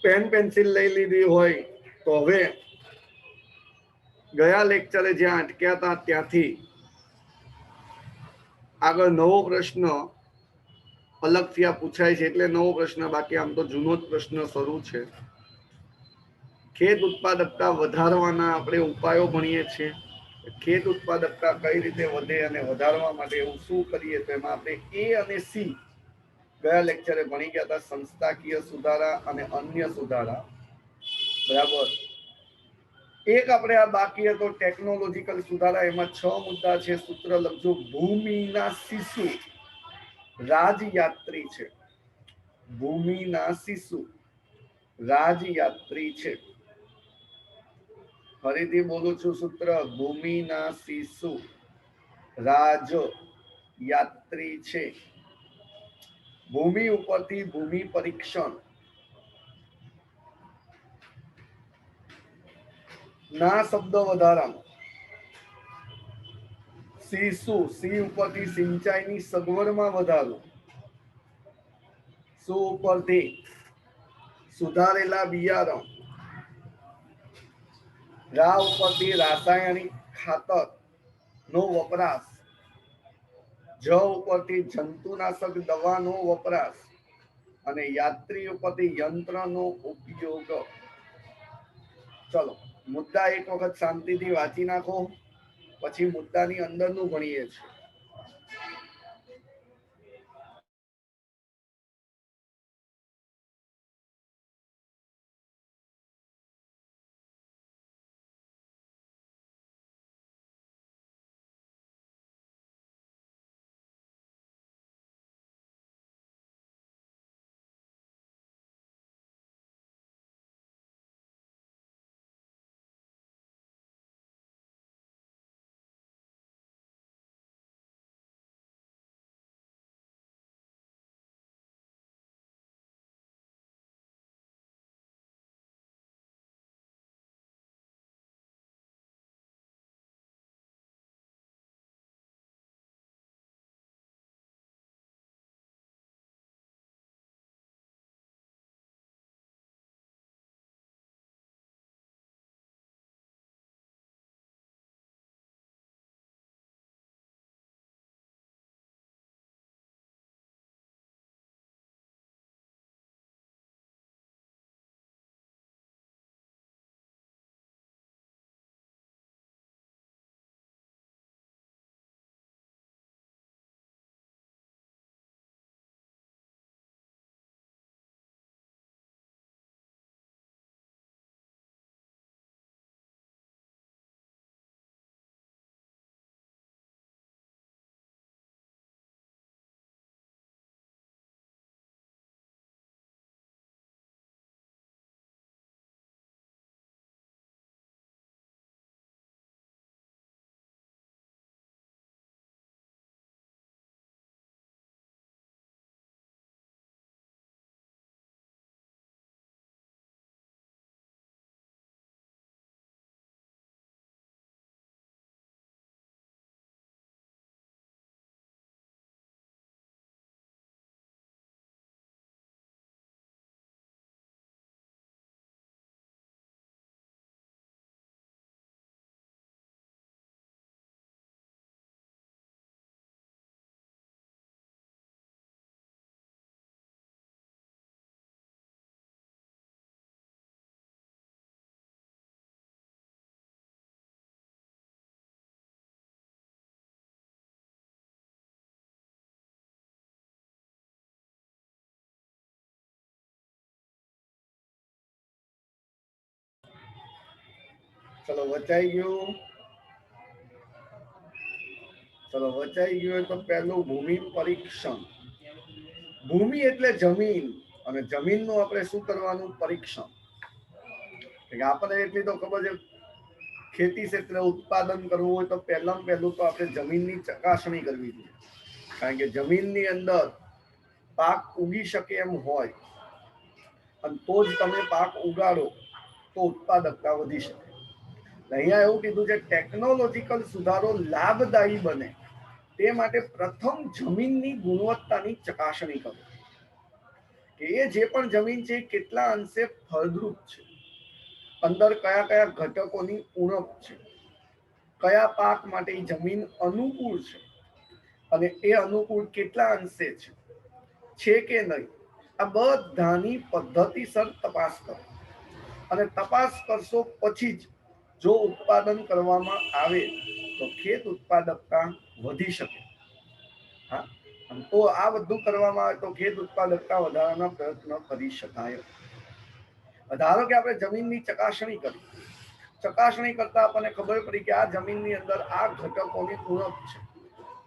Pen pencil લઈ લીધી હોય તો હવે ગયા લેક્ચરે જ્યાં અટક્યા હતા ત્યાંથી આગળ નવો પ્રશ્ન અલગથી આ પૂછાય છે, એટલે નવો પ્રશ્ન, બાકી આમ તો જૂનો જ પ્રશ્ન શરૂ છે. ખેત ઉત્પાદકતા વધારવાના આપણે ઉપાયો ભણીએ છીએ. ખેત ઉત્પાદકતા કઈ રીતે વધે અને વધારવા માટે એવું શું કરીએ, તો એમાં આપણે એ અને સી ગયા લેક્ચરે ભણી ગયા હતા, સંસ્થાકીય સુધારા અને અન્ય સુધારા. બરાબર. એક આપણે આ બાકી હતો ટેકનોલોજીકલ સુધારા, એમાં 6 મુદ્દા છે. સૂત્ર લખજો, ભૂમિના શિશુ રાજયાત્રી છે. ભૂમિના શિશુ રાજયાત્રી છે. ફરીથી બોલું છું સૂત્ર, ભૂમિના શિશુ રાજયાત્રી છે. ભૂમિ ઉપરથી ભૂમિ પરીક્ષણ ના શબ્દ વધારાનો, શિશુ સી ઉપરથી સિંચાઈની સગવડમાં વધારો, સુ ઉપરથી સુધારેલા બિયારણ, રા ઉપરથી રાસાયણિક ખાતર નો વપરાશ, જ ઉપરથી જંતુનાશક દવાનો વપરાશ અને યાત્રી ઉપરથી યંત્રનો ઉપયોગ. ચલો મુદ્દા એક વખત શાંતિથી વાંચી નાખો, પછી મુદ્દાની અંદરનું ભણીએ છીએ. ચલો વચાઈ ગયું. ચલો વચાઈ ગયું તો પહેલું ભૂમિ પરીક્ષણ. ભૂમિ એટલે જમીન, અને જમીનનું આપણે શું કરવાનું? પરીક્ષણ. આપણે એટલી તો ખબર છે, ખેતી ક્ષેત્રે ઉત્પાદન કરવું હોય તો પહેલું તો આપણે જમીનની ચકાસણી કરવી જોઈએ. કારણ કે જમીનની અંદર પાક ઉગી શકે એમ હોય, અને તો જ તમે પાક ઉગાડો તો ઉત્પાદકતા વધી શકે. અહીંયા એવું કીધું છે, ટેકનોલોજીકલ સુધારો લાભદાયી બને તે માટે પ્રથમ જમીનની ગુણવત્તાની ચકાસણી કરો. કે એ જે પણ જમીન છે એ કેટલા અંશે ફળદ્રુપ છે, અંદર કયા કયા ઘટકોની ઉણપ છે, કયા પાક માટે એ જમીન અનુકૂળ છે અને એ અનુકૂળ કેટલા અંશે છે કે નહીં, આ બધાની પદ્ધતિસર તપાસ કરો. અને તપાસ કરશો પછી જ જો ઉત્પાદન કરવામાં આવે તો ખેત ઉત્પાદકતા વધી શકે. હા, તો આ બધું કરવામાં આવે તો ખેત ઉત્પાદકતા વધારવાના પ્રયત્ન કરી શકાય. ધારો કે આપણે જમીનની ચકાસણી કરી, ચકાસણી કરતા આપણને ખબર પડી કે આ જમીનની અંદર આ ઘટકોની ઉણપ છે,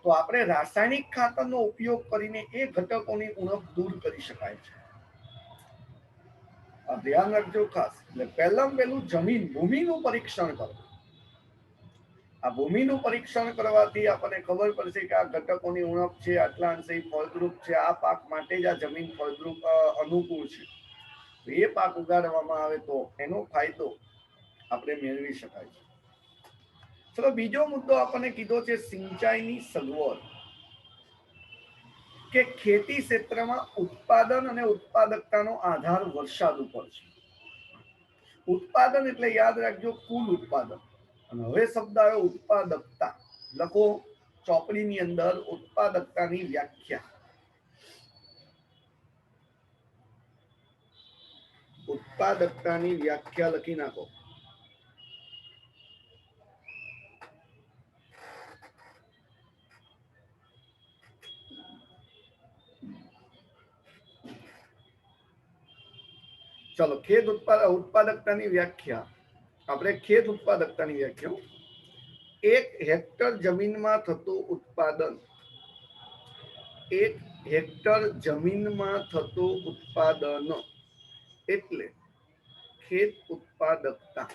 તો આપણે રાસાયણિક ખાતરનો ઉપયોગ કરીને એ ઘટકોની ઉણપ દૂર કરી શકાય છે. આ ધ્યાન રાખજો ખાસ. એટલે પહેલામાં પહેલું જમીન ભૂમિનું પરીક્ષણ કરો. આ ભૂમિનું પરીક્ષણ કરવાથી આપણને ખબર પડશે કે આ ઘટકોની ઉણપ છે, આટલા અંશે ફળદ્રુપ છે, આ પાક માટે જ આ જમીન ફળદ્રુપ અનુકૂળ છે. એ પાક ઉગાડવામાં આવે તો એનો ફાયદો આપણે મેળવી શકાય છે. ચલો, બીજો મુદ્દો આપણને કીધો છે સિંચાઈની સગવડ, કે ખેતી ક્ષેત્રમાં ઉત્પાદન અને ઉત્પાદકતાનો આધાર વરસાદ ઉપર છે. ઉત્પાદન એટલે યાદ રાખજો કુલ ઉત્પાદન, અને હવે શબ્દ આવ્યો ઉત્પાદકતા. લખો ચોપડીની અંદર ઉત્પાદકતાની વ્યાખ્યા. ઉત્પાદકતાની વ્યાખ્યા લખી નાખો. ચલો, ખેત ઉત્પાદકતાની વ્યાખ્યા. આપણે ખેત ઉત્પાદકતાની વ્યાખ્યા, એક હેક્ટર જમીનમાં થતું ઉત્પાદન, એક હેક્ટર જમીનમાં થતું ઉત્પાદન એટલે ખેત ઉત્પાદકતા.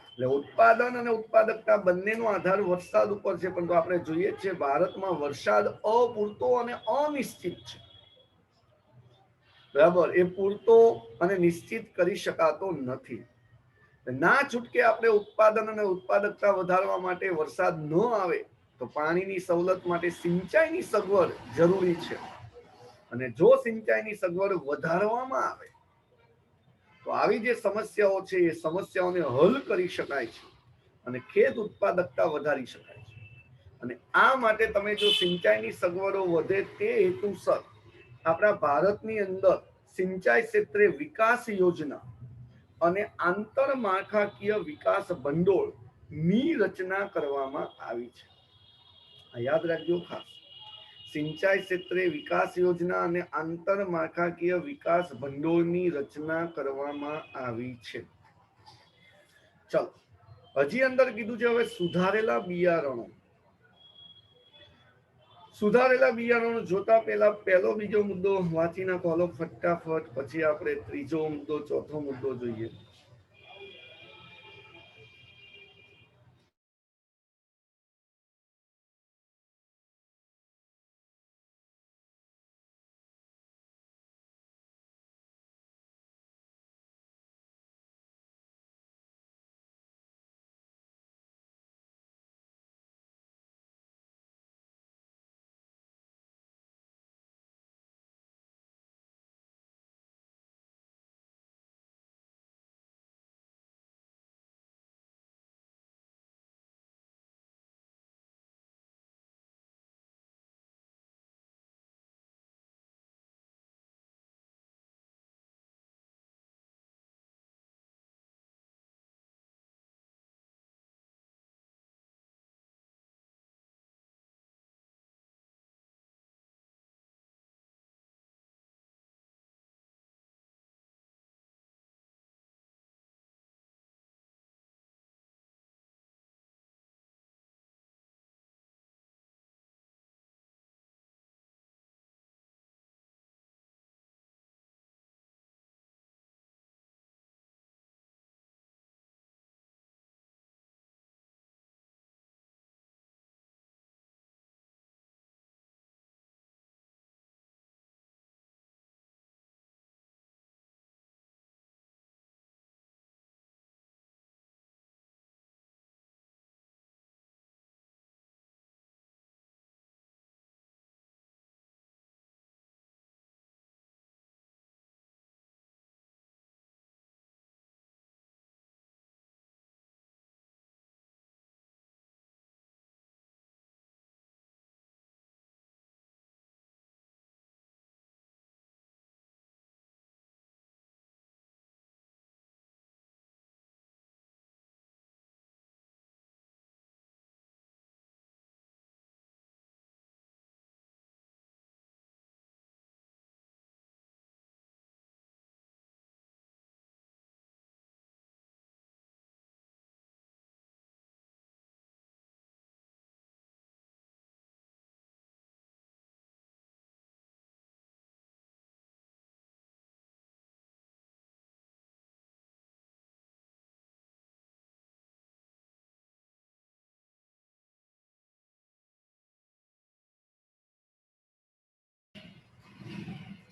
એટલે ઉત્પાદન અને ઉત્પાદકતા બંનેનો આધાર વરસાદ ઉપર છે, પરંતુ આપણે જોઈએ છીએ ભારતમાં વરસાદ અપૂરતો અને અનિશ્ચિત છે. બરાબર, એ પૂરતો અને નિશ્ચિત કરી શકાતો નથી. ના છૂટકે આપણે ઉત્પાદન અને ઉત્પાદકતા વધારવા માટે વરસાદ ન આવે તો પાણીની સવલત માટે સિંચાઈની સગવડ જરૂરી છે. અને જો સિંચાઈની સગવડ વધારવામાં આવે તો આવી જે સમસ્યાઓ છે એ સમસ્યાઓને હલ કરી શકાય છે અને ખેત ઉત્પાદકતા વધારી શકાય છે. અને આ માટે તમે જો સિંચાઈની સગવડો વધે તે હેતુસર આપણા ભારતની અંદર સિંચાઈ ક્ષેત્રે વિકાસ યોજના અને આંતરમાળખાકીય વિકાસ ભંડોળ ની રચના કરવામાં આવી છે. યાદ રાખજો ખાસ, સિંચાઈ ક્ષેત્રે વિકાસ યોજના અને આંતરમાળખાકીય વિકાસ ભંડોળની રચના કરવામાં આવી છે. ચલો, હજી અંદર કીધું છે હવે સુધારેલા બિયારણો. સુધારેલા બિયારણો જોતા પહેલા પહેલો બીજો મુદ્દો વાંચી નાખો ફટાફટ, પછી આપણે ત્રીજો મુદ્દો ચોથો મુદ્દો જોઈએ.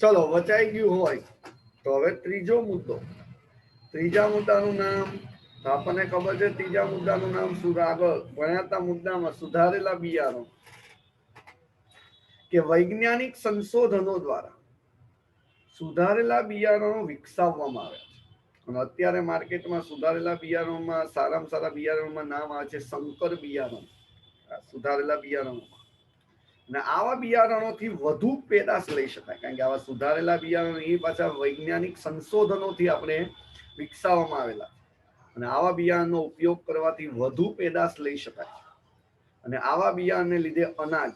ચલો વચાઈ ગયું હોય તો હવે ત્રીજો મુદ્દો. ત્રીજા મુદ્દાનું નામ આપણને ખબર છે. ત્રીજા મુદ્દાનું નામ આગળ ભણ્યાતા મુદ્દામાં સુધારેલા બિયારણો કે વૈજ્ઞાનિક સંશોધનો દ્વારા સુધારેલા બિયારણો વિકસાવવામાં આવે છે. અને અત્યારે માર્કેટમાં સુધારેલા બિયારણોમાં સારામાં સારા બિયારણોમાં નામ આવે છે સંકર બિયારણ. સુધારેલા બિયારણોમાં અને આવા બિયારણોથી વધુ પેદાશ લઈ શકાય, કારણ કે આવા સુધારેલા બિયારણો એ પાછા વૈજ્ઞાનિક સંશોધનોથી આપણે વિકસાવવામાં આવેલા અને આવા બિયારણનો ઉપયોગ કરવાથી વધુ પેદાશ લઈ શકાય. અને આવા બિયારણને લીધે અનાજ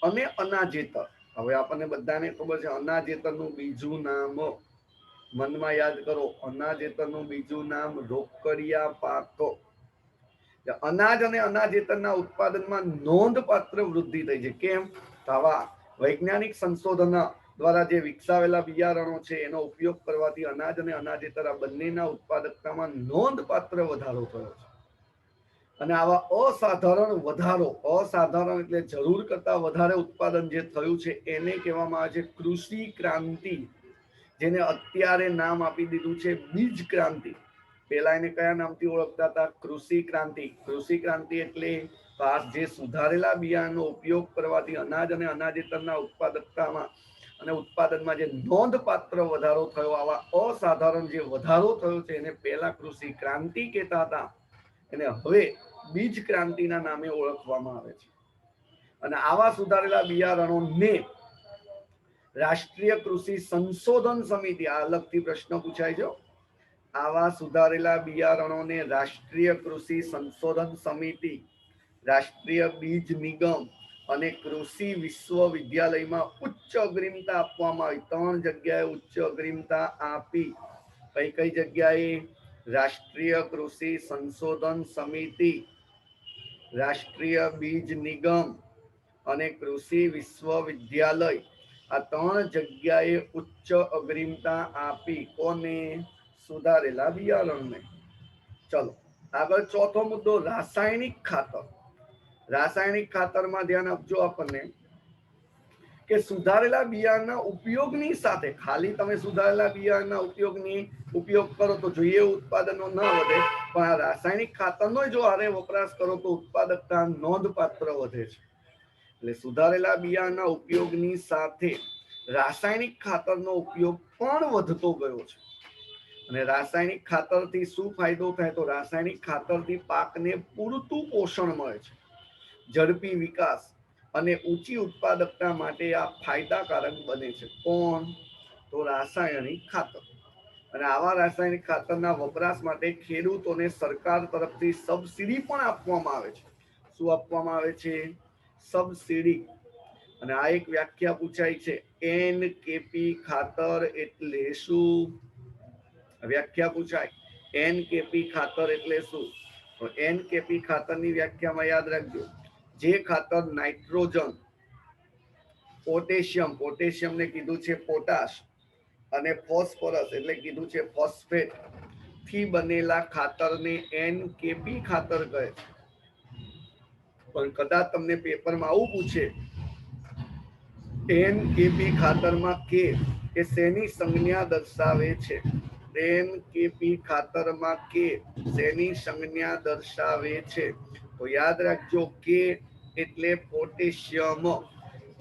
અને અનાજેતર, હવે આપણને બધાને ખબર છે અનાજેતરનું બીજું નામ, મનમાં યાદ કરો, અનાજેતરનું બીજું નામ રોકડિયા પાકો. અનાજ અને અનાજેતરના ઉત્પાદનમાં નોંધપાત્ર વૃદ્ધિ થઈ છે. કેમ? તો આવા વૈજ્ઞાનિક સંશોધન દ્વારા જે વિકસાવેલા બિયારણો છે એનો ઉપયોગ કરવાથી અનાજ અને અનાજેતર આ બંનેના ઉત્પાદકતામાં નોંધપાત્ર વધારો થયો છે. અને આવા અસાધારણ વધારો, અસાધારણ એટલે જરૂર કરતા વધારે ઉત્પાદન જે થયું છે એને કહેવામાં આવે છે કૃષિ ક્રાંતિ, જેને અત્યારે નામ આપી દીધું છે બીજ ક્રાંતિ. પેલા એને કયા નામથી ઓળખતા હતા? કૃષિ ક્રાંતિ. કૃષિ ક્રાંતિ એટલે જે સુધારેલા બિયારણનો ઉપયોગ કરવાથી અનાજ અને અનાજેતરના ઉત્પાદકતામાં અને ઉત્પાદનમાં જે નોંધપાત્ર વધારો થયો, આવા અસાધારણ જે વધારો થયો છે એને પહેલા કૃષિ ક્રાંતિ કહેતા હતા, એને હવે બીજ ક્રાંતિના નામે ઓળખવામાં આવે છે. અને આવા સુધારેલા બિયારણોને રાષ્ટ્રીય કૃષિ સંશોધન સમિતિ, આ અલગથી પ્રશ્ન પૂછાય છે, આવા સુધારેલા બિયારણોને રાષ્ટ્રીય કૃષિ સંશોધન સમિતિ, રાષ્ટ્રીય બીજ નિગમ અને કૃષિ વિશ્વવિદ્યાલયમાં ઉચ્ચ અગ્રિમતા આપવામાં આવી. 3 જગ્યાએ ઉચ્ચ અગ્રિમતા આપી. કઈ કઈ જગ્યાએ? રાષ્ટ્રીય કૃષિ સંશોધન સમિતિ, રાષ્ટ્રીય બીજ નિગમ અને કૃષિ વિશ્વવિદ્યાલય, આ 3 જગ્યાએ ઉચ્ચ અગ્રિમતા આપી. કોને? સુધારેલા બિયારણને. ચલો આગળ ચોથો મુદ્દો, રાસાયણિક ખાતર. રાસાયણિક ખાતરમાં ધ્યાન આપજો આપણને કે સુધારેલા બિયારણના ઉપયોગની સાથે, ખાલી તમે સુધારેલા બિયારણના ઉપયોગ કરો તો જોઈએ ઉત્પાદનો ન વધે, પણ આ રાસાયણિક ખાતરનો જો હારે વપરાશ કરો તો ઉત્પાદકતા નોંધપાત્ર વધે છે. એટલે સુધારેલા બિયારણના ઉપયોગની સાથે રાસાયણિક ખાતરનો ઉપયોગ પણ વધતો ગયો છે. અને રાસાયણિક ખાતરથી શું ફાયદો થાય? તો રાસાયણિક ખાતરથી પાકને પૂરતું પોષણ મળે છે, ઝડપી વિકાસ અને ઊંચી ઉત્પાદકતા માટે આ ફાયદાકારક બને છે. કોણ? તો રાસાયણિક ખાતર. અને આવા રાસાયણિક ખાતરના વપરાશ માટે ખેડૂતોને સરકાર તરફથી સબસિડી પણ આપવામાં આવે છે. શું આપવામાં આવે છે? સબસિડી. અને આ એક વ્યાખ્યા પૂછાય છે, એનકેપી ખાતર એટલે શું? વ્યાખ્યા પૂછાય, એનકેપી ખાતર એટલે શું? તો એનકેપી ખાતરની વ્યાખ્યામાં યાદ રાખજો, જે ખાતર નાઇટ્રોજન, પોટેશિયમ, પોટેશિયમને કીધું છે પોટાશ, અને ફોસ્ફરસ એટલે કીધું છે ફોસ્ફેટ થી બનેલા ખાતરને એનકેપી ખાતર કહે છે. પણ કદાચ તમને પેપરમાં આવું પૂછે, એનકેપી ખાતરમાં કે શેની સંજ્ઞા દર્શાવે છે? એનકેપી ખાતરમાં કે શેની સંજ્ઞા દર્શાવે છે? તો યાદ રાખજો, કે એટલે પોટેશિયમ.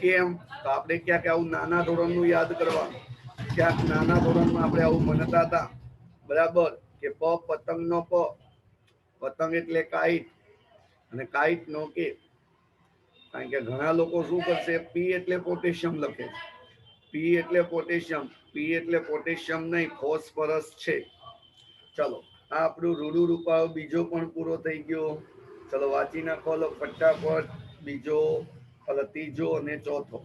કેમ? તો આપણે ક્યાંક આવું નાના ધોરણનું યાદ કરવાનું, ક્યાંક નાના ધોરણમાં આપણે આવું ભણતા હતા, બરાબર, કે પતંગ નો પ, પતંગ એટલે કાઈટ, અને કાઈટ નો કે. કારણ કે ઘણા લોકો શું કરશે, પી એટલે પોટેશિયમ લખે, પી એટલે પોટેશિયમ, પી એટલે પોટેશિયમ નહીં, ફોસ્ફરસ છે. ચલો આ આપણું રૂડું રૂપાળો બીજો પણ પૂરો થઈ ગયો. ચલો વાંચી નાખો ફટાફટ, બીજો, ત્રીજો અને ચોથો.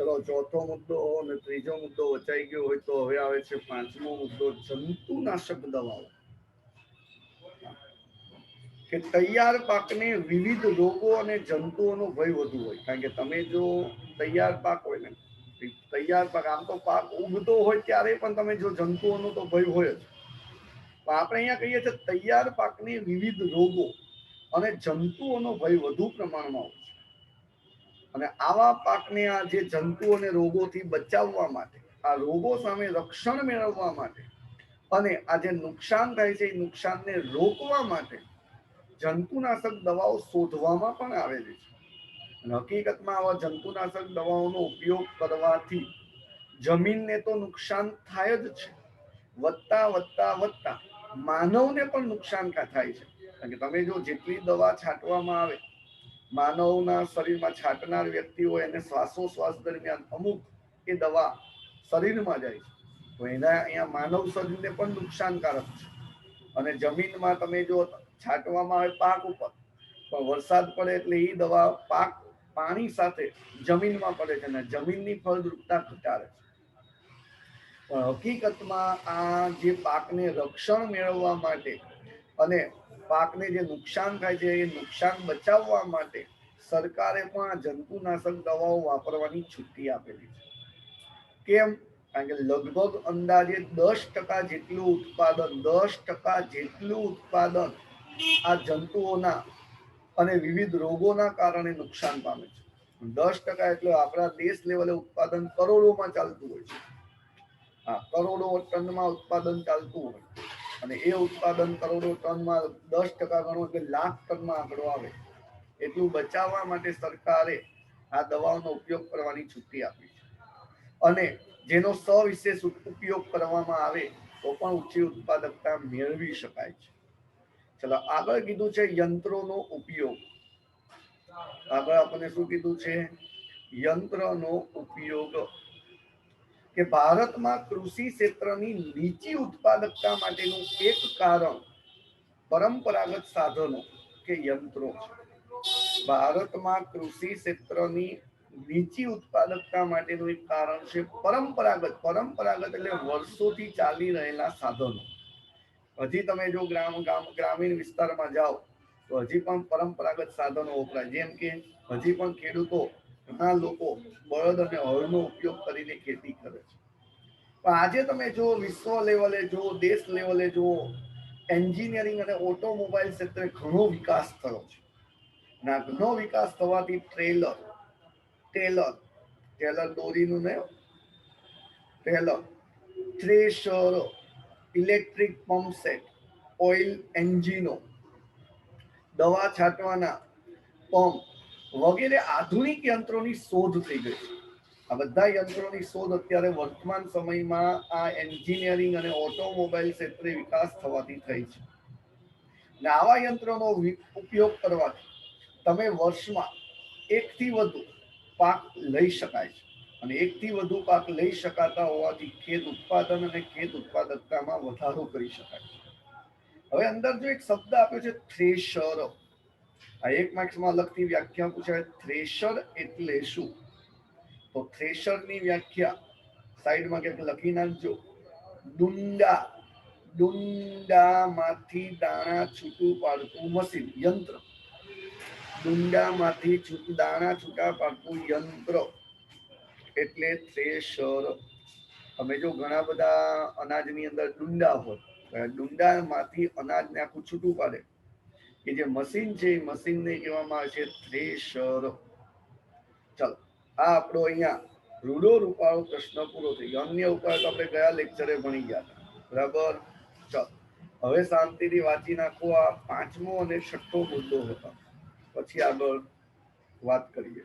ચલો ચોથો મુદ્દો અને ત્રીજો મુદ્દો વચાઈ ગયો હોય તો હવે આવે છે પાંચમો મુદ્દો, જંતુનાશક દવાઓ. કે તૈયાર પાકને વિવિધ રોગો અને જંતુઓનો ભય વધુ હોય. કારણ કે તમે જો તૈયાર પાક હોય ને, તૈયાર પાક આમ તો પાક ઉગતો હોય ત્યારે પણ તમે જો જંતુઓનો તો ભય હોય જ. પણ આપણે અહીંયા કહીએ છીએ તૈયાર પાકની વિવિધ રોગો અને જંતુઓનો ભય વધુ પ્રમાણમાં હોય છે. અને આવા પાકને આ જે જંતુ અને રોગોથી બચાવવા માટે, આ રોગો સામે રક્ષણ મેળવવા માટે અને આ જે નુકસાન થાય છે એ નુકસાનને રોકવા માટે જંતુનાશક દવાઓ શોધવામાં પણ આવેલી છે. અને હકીકતમાં આવા જંતુનાશક દવાઓનો ઉપયોગ કરવાથી જમીનને તો નુકસાન થાય જ છે, વધતા વધતા વધતા માનવને પણ નુકસાન થાય છે. કારણ કે તમે જો જેટલી દવા છાંટવામાં આવે, માનવના શરીરમાં છાંટનાર વ્યક્તિ હોય એને શ્વાસોશ્વાસ દરમિયાન અમુક એ દવા શરીરમાં જાય છે, તો એના અહીંયા માનવ શરીરને પણ નુકસાનકારક છે. અને જમીનમાં તમે જો છાંટવામાં આવે પાક ઉપર, પણ વરસાદ પડે એટલે એ દવા પાક પાણી સાથે જમીનમાં પડે છે અને જમીનની ફળદ્રુપતા ઘટાડે છે. પણ હકીકતમાં આ જે પાકને રક્ષણ મેળવવા માટે અને પાકને જે નુકસાન થાય છે એ નુકસાન બચાવવા માટે સરકારે પણ આ જંતુનાશક દવાઓ વાપરવાની છુટ્ટી આપેલી છે. કેમ? કારણ કે લગભગ અંદાજે 10% જેટલું ઉત્પાદન આ જંતુઓના અને વિવિધ રોગોના કારણે નુકસાન પામે છે. 10% એટલે આપણા દેશ લેવલે ઉત્પાદન કરોડોમાં ચાલતું હોય છે. કરોડો ટનમાં ઉત્પાદન ચાલતું હોય અને એ ઉત્પાદન કરોડો ટનમાં 10% ગણો એટલે લાખ ટનમાં આંકડો આવે. એટલું બચાવવા માટે સરકારે આ દવાઓનો ઉપયોગ કરવાની છુટ્ટી આપી છે. અને જેનો સવિશેષ ઉપયોગ કરવામાં આવે તો પણ ઊંચી ઉત્પાદકતા મેળવી શકાય છે. ચલો આગળ કીધું છે યંત્રોનો ઉપયોગ. આગળ આપણને શું કીધું છે? યંત્રનો ઉપયોગ. કે ભારતમાં કૃષિ ક્ષેત્રની નીચી ઉત્પાદકતા માટેનું એક કારણ પરંપરાગત સાધનો કે યંત્રો છે. ભારતમાં કૃષિ ક્ષેત્રની નીચી ઉત્પાદકતા માટેનું એક કારણ છે પરંપરાગત એટલે વર્ષોથી ચાલી રહેલા સાધનો. હજી તમે જો ગ્રામીણ વિસ્તારમાં જાઓ તો હજી પણ પરંપરાગત સાધનો વપરાય. જેમ કે હજી પણ ખેડૂતો, ઘણા લોકો બળદ અને હળનો ઉપયોગ કરીને ખેતી કરે છે. પણ આજે તમે જો વિશ્વ લેવલે જો, દેશ લેવલે જો, એન્જિનિયરિંગ અને ઓટોમોબાઈલ ક્ષેત્રે ઘણો વિકાસ થયો છે. ના ઘણો વિકાસ થવાથી ટેલર દોરીનું ને trailer, thresher, electric pump set, oil એન્જિનો, દવા છાંટવાના પંપ વગેરે આધુનિક યંત્રોની શોધ થઈ ગઈ છે. આ બધા યંત્રોની શોધ અત્યારે વર્તમાન સમયમાં આ એન્જિનિયરિંગ અને ઓટોમોબાઈલ ક્ષેત્રે વિકાસ થવાથી થઈ છે. અને આવા યંત્રોનો ઉપયોગ કરવાથી તમે વર્ષમાં એકથી વધુ પાક લઈ શકાય છે. અને એકથી વધુ પાક લઈ શકાતા હોવાથી ખેત ઉત્પાદન અને ખેત ઉત્પાદકતામાં વધારો કરી શકાય છે. હવે અંદર જો એક શબ્દ આપ્યો છે થ્રેશર, આ એક માર્ક્સમાં લગતી વ્યાખ્યા પૂછાય, થ્રેશર એટલે શું? તો થ્રેશરની વ્યાખ્યા સાઈડમાં ક્યાંક લખી નાખજો. ડુંડામાંથી દાણા છૂટું પાડતું મશીન, યંત્ર. ડુંડામાંથી દાણા છૂટા પાડતું યંત્ર એટલે થ્રેશર. તમે જો ઘણા બધા અનાજની અંદર ડુંડા હોય, ડુંડામાંથી અનાજને આખું છૂટું પાડે કે જે મશીન છે એ મશીનને કહેવામાં આવે છે થ્રેશર. ચાલો, આ આપણો અહીંયા રૂડો રૂપાળો પ્રશ્ન પૂરો થઈ ગયો. અન્ય ઉપાય તો આપણે ગયા લેક્ચરે ભણી ગયા હતા. બરાબર? ચાલો, હવે શાંતિથી વાંચી નાખો. આ પાંચમો અને છઠ્ઠો મુદ્દો હતો, પછી આગળ વાત કરીએ.